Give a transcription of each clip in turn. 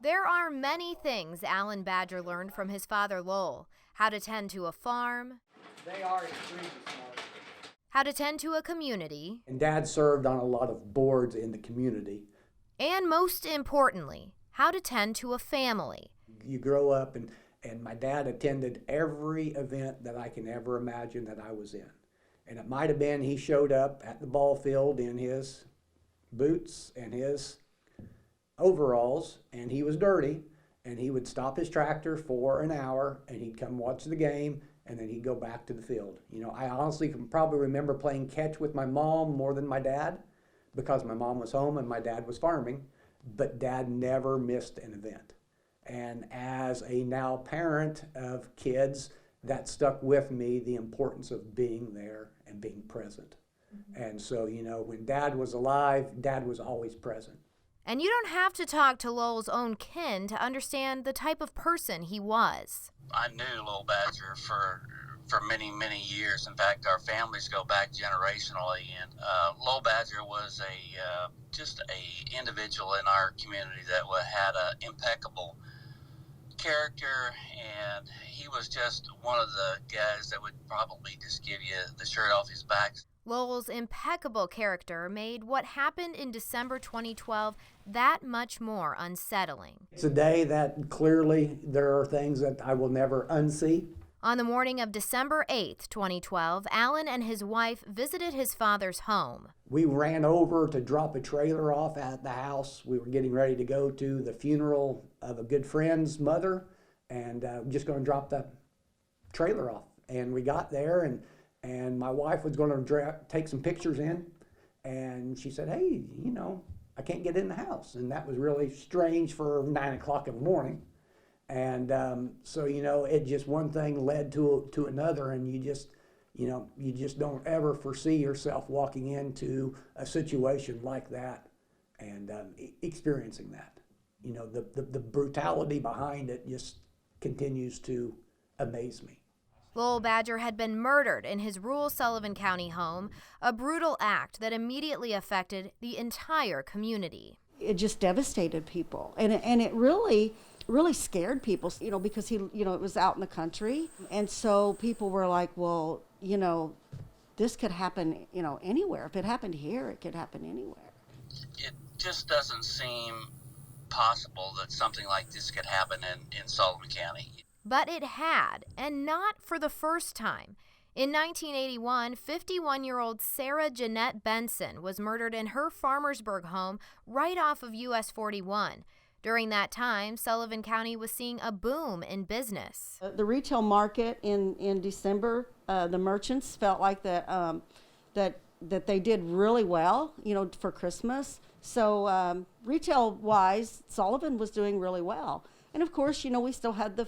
There are many things Alan Badger learned from his father Lowell: how to tend to a farm, They are extremely smart. how to tend to a community, And Dad served on a lot of boards in the community. and most importantly, how to tend to a family. You grow up, and my dad attended every event that I can ever imagine that I was in. And it might have been he showed up at the ball field in his boots and his overalls, and he was dirty, and he would stop his tractor for an hour, and he'd come watch the game, and then he'd go back to the field. You know, I honestly can probably remember playing catch with my mom more than my dad, because my mom was home and my dad was farming, but Dad never missed an event. And as a now parent of kids, that stuck with me, the importance of being there and being present. And so, you know, when Dad was alive, Dad was always present. And you don't have to talk to Lowell's own kin to understand the type of person he was. I knew Lowell Badger for many, many years. In fact, our families go back generationally. And Lowell Badger was just a individual in our community that had an impeccable character, and he was just one of the guys that would probably just give you the shirt off his back. Lowell's impeccable character made what happened in December 2012 that much more unsettling. It's a day that clearly there are things that I will never unsee. On the morning of December 8th, 2012, Alan and his wife visited his father's home. We ran over to drop a trailer off at the house. We were getting ready to go to the funeral of a good friend's mother, and just going to drop the trailer off. And we got there, and my wife was going to take some pictures in, and she said, "Hey, you know, I can't get in the house." And that was really strange for 9 o'clock in the morning. And so, you know, it just one thing led to another, and you just don't ever foresee yourself walking into a situation like that and experiencing that. You know, the brutality behind it just continues to amaze me. Lowell Badger had been murdered in his rural Sullivan County home, a brutal act that immediately affected the entire community. It just devastated people, and it really scared people, you know, because he, you know, it was out in the country, and so people were like, well, you know, this could happen, you know, anywhere. If it happened here, it could happen anywhere. It just doesn't seem possible that something like this could happen in Sullivan County. But it had, and not for the first time. In 1981, 51-year-old Sarah Jeanette Benson was murdered in her Farmersburg home right off of US 41. During that time, Sullivan County was seeing a boom in business. The retail market in December, the merchants felt like that they did really well, you know, for Christmas. So retail-wise, Sullivan was doing really well. And of course, you know, we still had the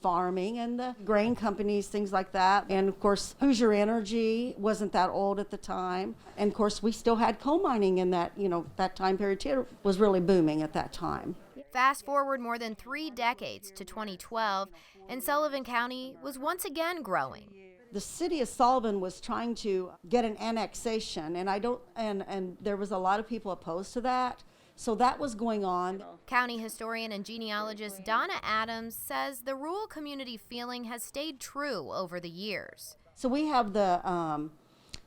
farming and the grain companies, things like that. And of course, Hoosier Energy wasn't that old at the time. And of course, we still had coal mining in that, you know, that time period too, was really booming at that time. Fast forward more than 3 decades to 2012, and Sullivan County was once again growing. The city of Sullivan was trying to get an annexation, and there was a lot of people opposed to that. So that was going on. County historian and genealogist Donna Adams says the rural community feeling has stayed true over the years. So we have the,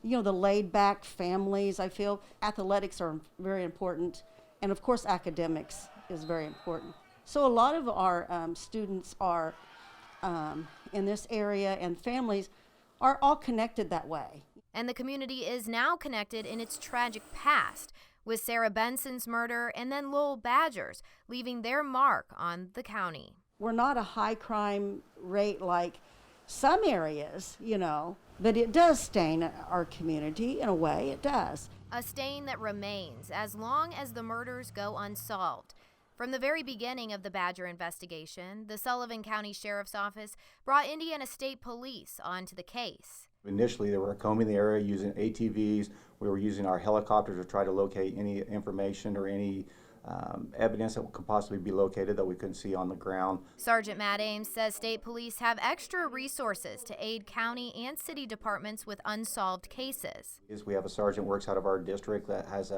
you know, the laid-back families. I feel athletics are very important, and of course academics is very important. So a lot of our students are in this area, and families are all connected that way. And the community is now connected in its tragic past, with Sarah Benson's murder and then Lowell Badger's leaving their mark on the county. We're not a high crime rate like some areas, you know, but it does stain our community in a way, it does. A stain that remains as long as the murders go unsolved. From the very beginning of the Badger investigation, the Sullivan County Sheriff's Office brought Indiana State Police onto the case. Initially, they were combing the area using ATVs. We were using our helicopters to try to locate any information or any evidence that could possibly be located that we couldn't see on the ground. Sergeant Matt Ames says state police have extra resources to aid county and city departments with unsolved cases. We have a sergeant works out of our district that has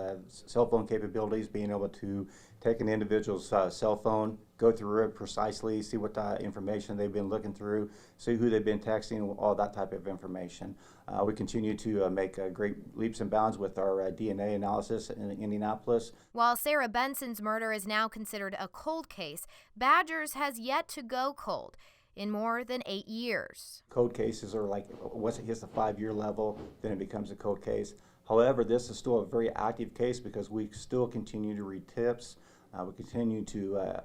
cell phone capabilities, being able to take an individual's cell phone, go through it precisely, see what information they've been looking through, see who they've been texting, all that type of information. We continue to make great leaps and bounds with our DNA analysis in Indianapolis. While Sarah Benson's murder is now considered a cold case, Badger's has yet to go cold in more than 8 years. Cold cases are like, once it hits the 5-year level, then it becomes a cold case. However, this is still a very active case because we still continue to read tips. We continue to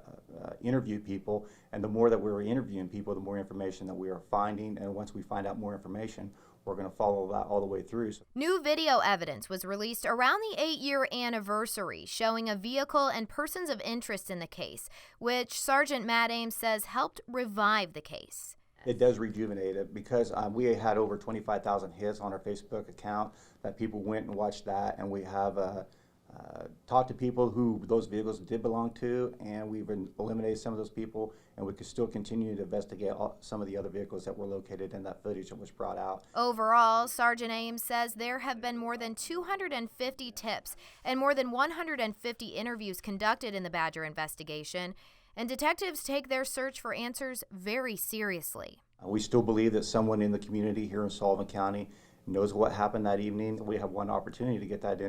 interview people, and the more that we're interviewing people, the more information that we are finding, and once we find out more information, we're going to follow that all the way through. New video evidence was released around the 8-year anniversary, showing a vehicle and persons of interest in the case, which Sergeant Matt Ames says helped revive the case. It does rejuvenate it because we had over 25,000 hits on our Facebook account that people went and watched that, and we have talked to people who those vehicles did belong to, and we've eliminated some of those people, and we could still continue to investigate some of the other vehicles that were located in that footage that was brought out. Overall, Sergeant Ames says there have been more than 250 tips and more than 150 interviews conducted in the Badger investigation, and detectives take their search for answers very seriously. We still believe that someone in the community here in Sullivan County knows what happened that evening. We have one opportunity to get that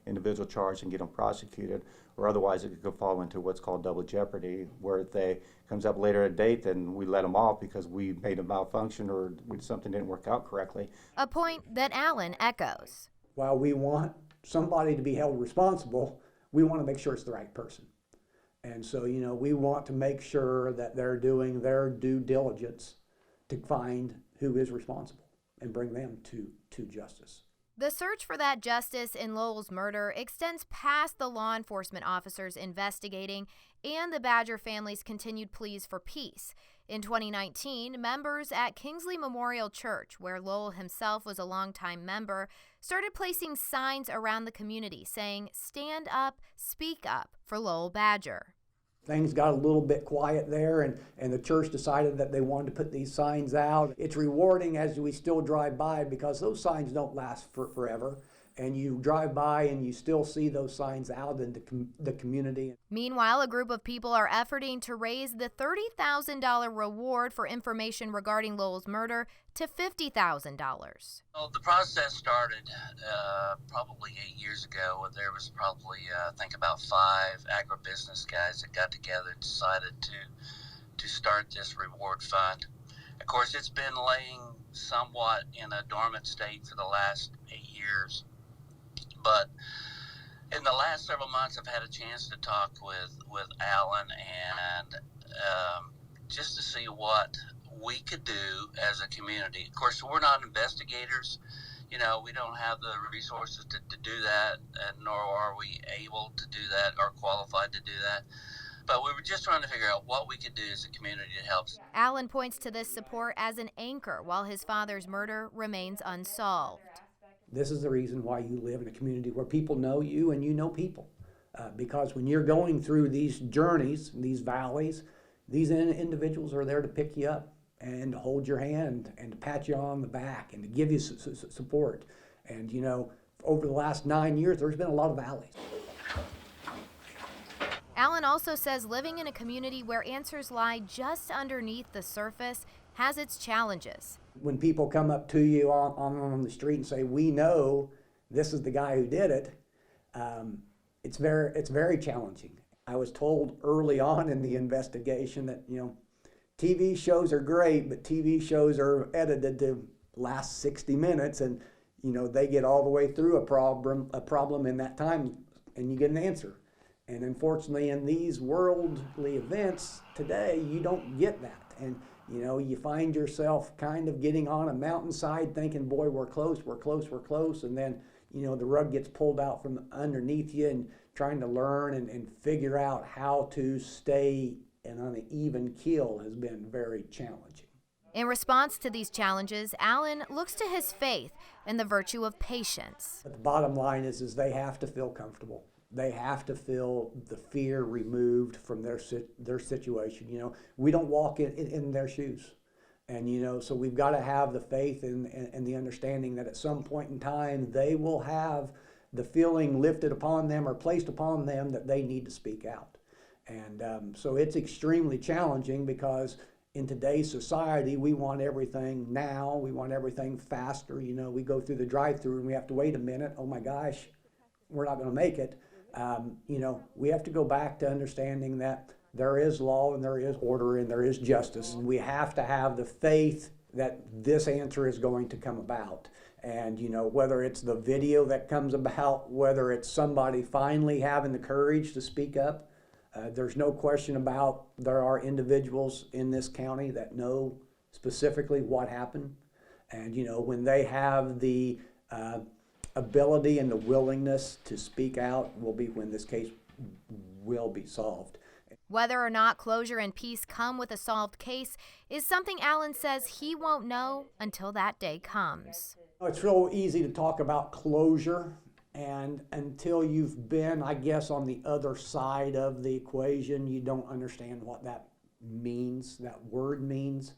individual charged and get them prosecuted, or otherwise it could fall into what's called double jeopardy, where if they comes up later at a date, then we let them off because we made a malfunction or something didn't work out correctly. A point that Allen echoes. While we want somebody to be held responsible, we want to make sure it's the right person. And so, we want to make sure that they're doing their due diligence to find who is responsible and bring them to justice. The search for that justice in Lowell's murder extends past the law enforcement officers investigating and the Badger family's continued pleas for peace. In 2019, members at Kingsley Memorial Church, where Lowell himself was a longtime member, started placing signs around the community saying, "Stand up, speak up for Lowell Badger." Things got a little bit quiet there, and the church decided that they wanted to put these signs out. It's rewarding as we still drive by because those signs don't last forever. And you drive by and you still see those signs out in the community. Meanwhile, a group of people are efforting to raise the $30,000 reward for information regarding Lowell's murder to $50,000. Well, the process started probably 8 years ago. There was probably, I think, about 5 agribusiness guys that got together and decided to start this reward fund. Of course, it's been laying somewhat in a dormant state for the last 8 years. But in the last several months, I've had a chance to talk with Alan and just to see what we could do as a community. Of course, we're not investigators. We don't have the resources to do that, nor are we able to do that or qualified to do that. But we were just trying to figure out what we could do as a community to help. Alan points to this support as an anchor while his father's murder remains unsolved. This is the reason why you live in a community where people know you and you know people. Because when you're going through these journeys, these valleys, these individuals are there to pick you up and to hold your hand and to pat you on the back and to give you support. And, over the last 9 years, there's been a lot of valleys. Alan also says living in a community where answers lie just underneath the surface has its challenges. When people come up to you on the street and say, "We know this is the guy who did it," it's very challenging. I was told early on in the investigation that TV shows are great, but TV shows are edited to last 60 minutes, and they get all the way through a problem in that time, and you get an answer. And unfortunately, in these worldly events today, you don't get that. And you find yourself kind of getting on a mountainside thinking, boy, we're close. And then, the rug gets pulled out from underneath you and trying to learn and figure out how to stay on an even keel has been very challenging. In response to these challenges, Alan looks to his faith and the virtue of patience. But the bottom line is they have to feel comfortable. They have to feel the fear removed from their situation. We don't walk in their shoes. And, so we've got to have the faith and the understanding that at some point in time, they will have the feeling lifted upon them or placed upon them that they need to speak out. And so it's extremely challenging because in today's society, we want everything now. We want everything faster. You know, we go through the drive-through and we have to wait a minute. Oh my gosh, we're not going to make it. You know, we have to go back to understanding that there is law and there is order and there is justice. And we have to have the faith that this answer is going to come about. And, you know, whether it's the video that comes about, whether it's somebody finally having the courage to speak up, there's no question about there are individuals in this county that know specifically what happened. And, you know, when they have the ability and the willingness to speak out will be when this case will be solved. Whether or not closure and peace come with a solved case is something Allen says he won't know until that day comes. It's real easy to talk about closure, and until you've been, I guess, on the other side of the equation, you don't understand what that means, that word means.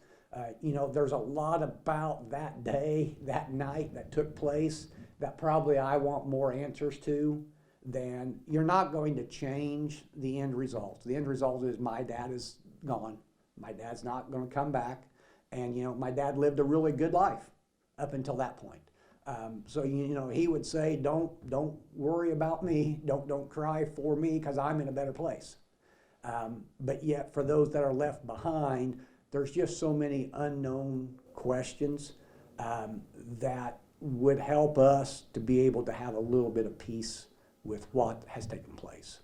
You know, there's a lot about that day, that night that took place that probably I want more answers to. Then you're not going to change the end result. The end result is my dad is gone. My dad's not going to come back. And, you know, my dad lived a really good life up until that point. So, you know, he would say, don't worry about me. Don't cry for me because I'm in a better place. But yet for those that are left behind, there's just so many unknown questions that would help us to be able to have a little bit of peace with what has taken place.